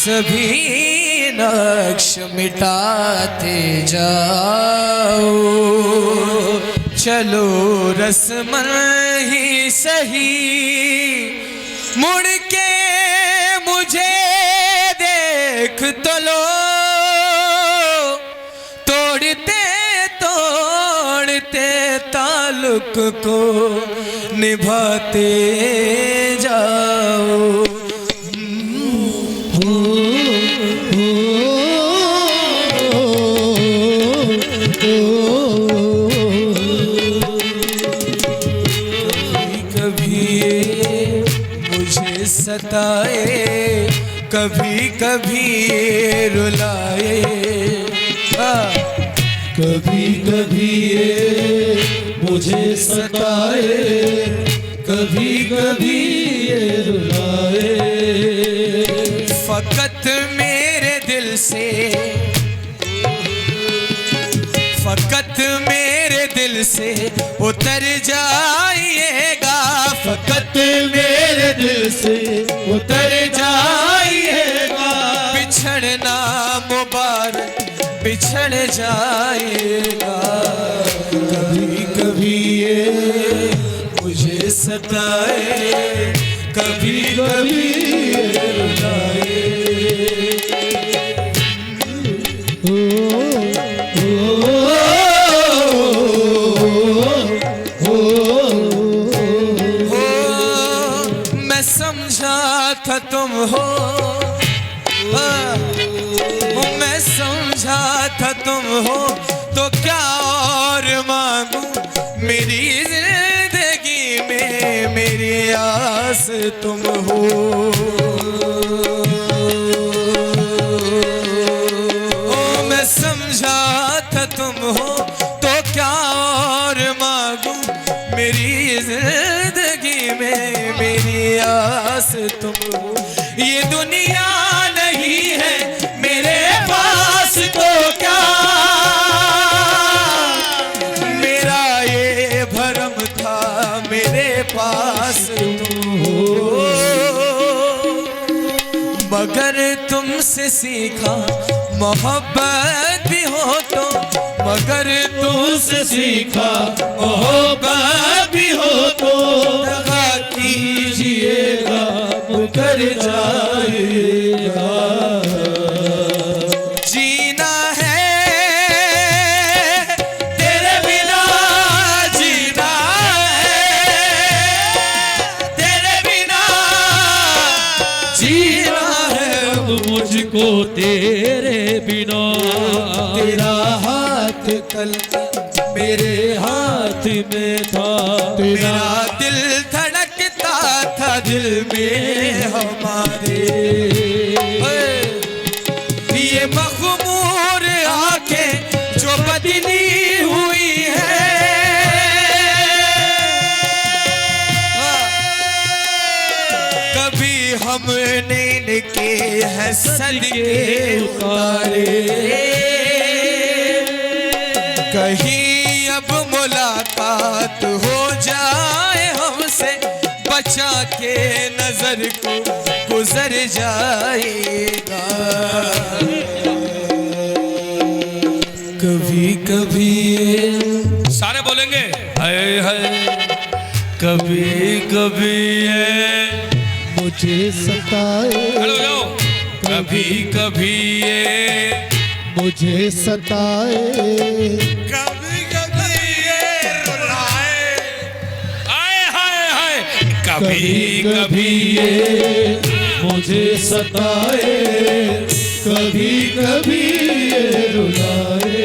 सभी नक्श मिटाते जाओ, चलो रस्मन ही सही, मुड़ के मुझे देख तो लो, तोड़ते तोड़ते ताल्लुक को निभाते जाओ। सताए कभी कभी रुलाए, कभी कभी मुझे सताए, कभी कभी रुलाए। फकत मेरे दिल से, फकत मेरे दिल से उतर जाइएगा, फकत मेरे दिल से उतर जाइएगा। बिछड़ना मुबारक बिछड़ जाएगा, कभी कभी ये मुझे सताए, कभी कभी रुलाए। था तुम हो, मैं समझा था तुम हो, तो क्या और मांगू मेरी जिंदगी में, मेरी आस तुम हो। ओ मैं समझा था तुम हो, तो क्या और मांगू मेरी जिंदगी में, मेरी आस तुम हो। ये दुनिया नहीं है मेरे पास तो क्या, मेरा ये भरम था मेरे पास तुम हो। मगर तुमसे सीखा मोहब्बत भी हो तो, मगर तुमसे सीखा मोहब्बत भी हो तो, दगा कीजिएगा मुकर जाएगा। जीना है तेरे बिना, जीना है तेरे बिना, जीना है अब मुझको तेरे बिना। तेरा हाथ कल मेरे हाथ में था, मेरा दिल धड़कता था दिल में हमारे। ये मखमूर आंखें जो बदली हुई है, कभी हमने इनके हैं सदके उतारे, कहीं अब मुलाकात हो जाए हमसे, बचा के नजर को गुजर जाएगा। कभी कभी सारे बोलेंगे हाय हाय, कभी कभी ये मुझे सताए, हेलो जाओ, कभी कभी ये मुझे सताए, कभी कभी ये रुलाए, हाय हाय हाय, कभी कभी ये मुझे सताए, कभी कभी ये रुलाए।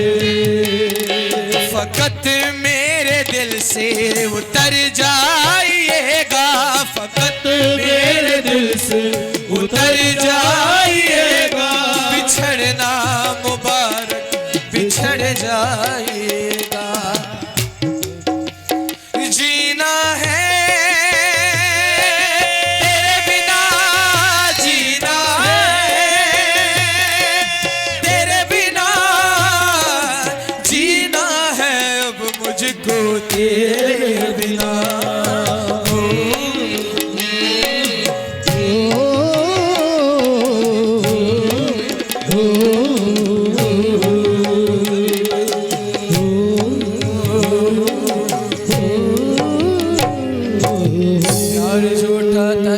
फकत मेरे दिल से उतर जाइएगा, फकत मेरे दिल से उतर जाइएगा। बिछड़ना मुबारक बिछड़ जाएगा, जीना है तेरे बिना, जीना है तेरे बिना, जीना है अब मुझको तेरे बिना। ओ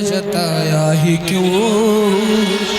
जताया ही क्यों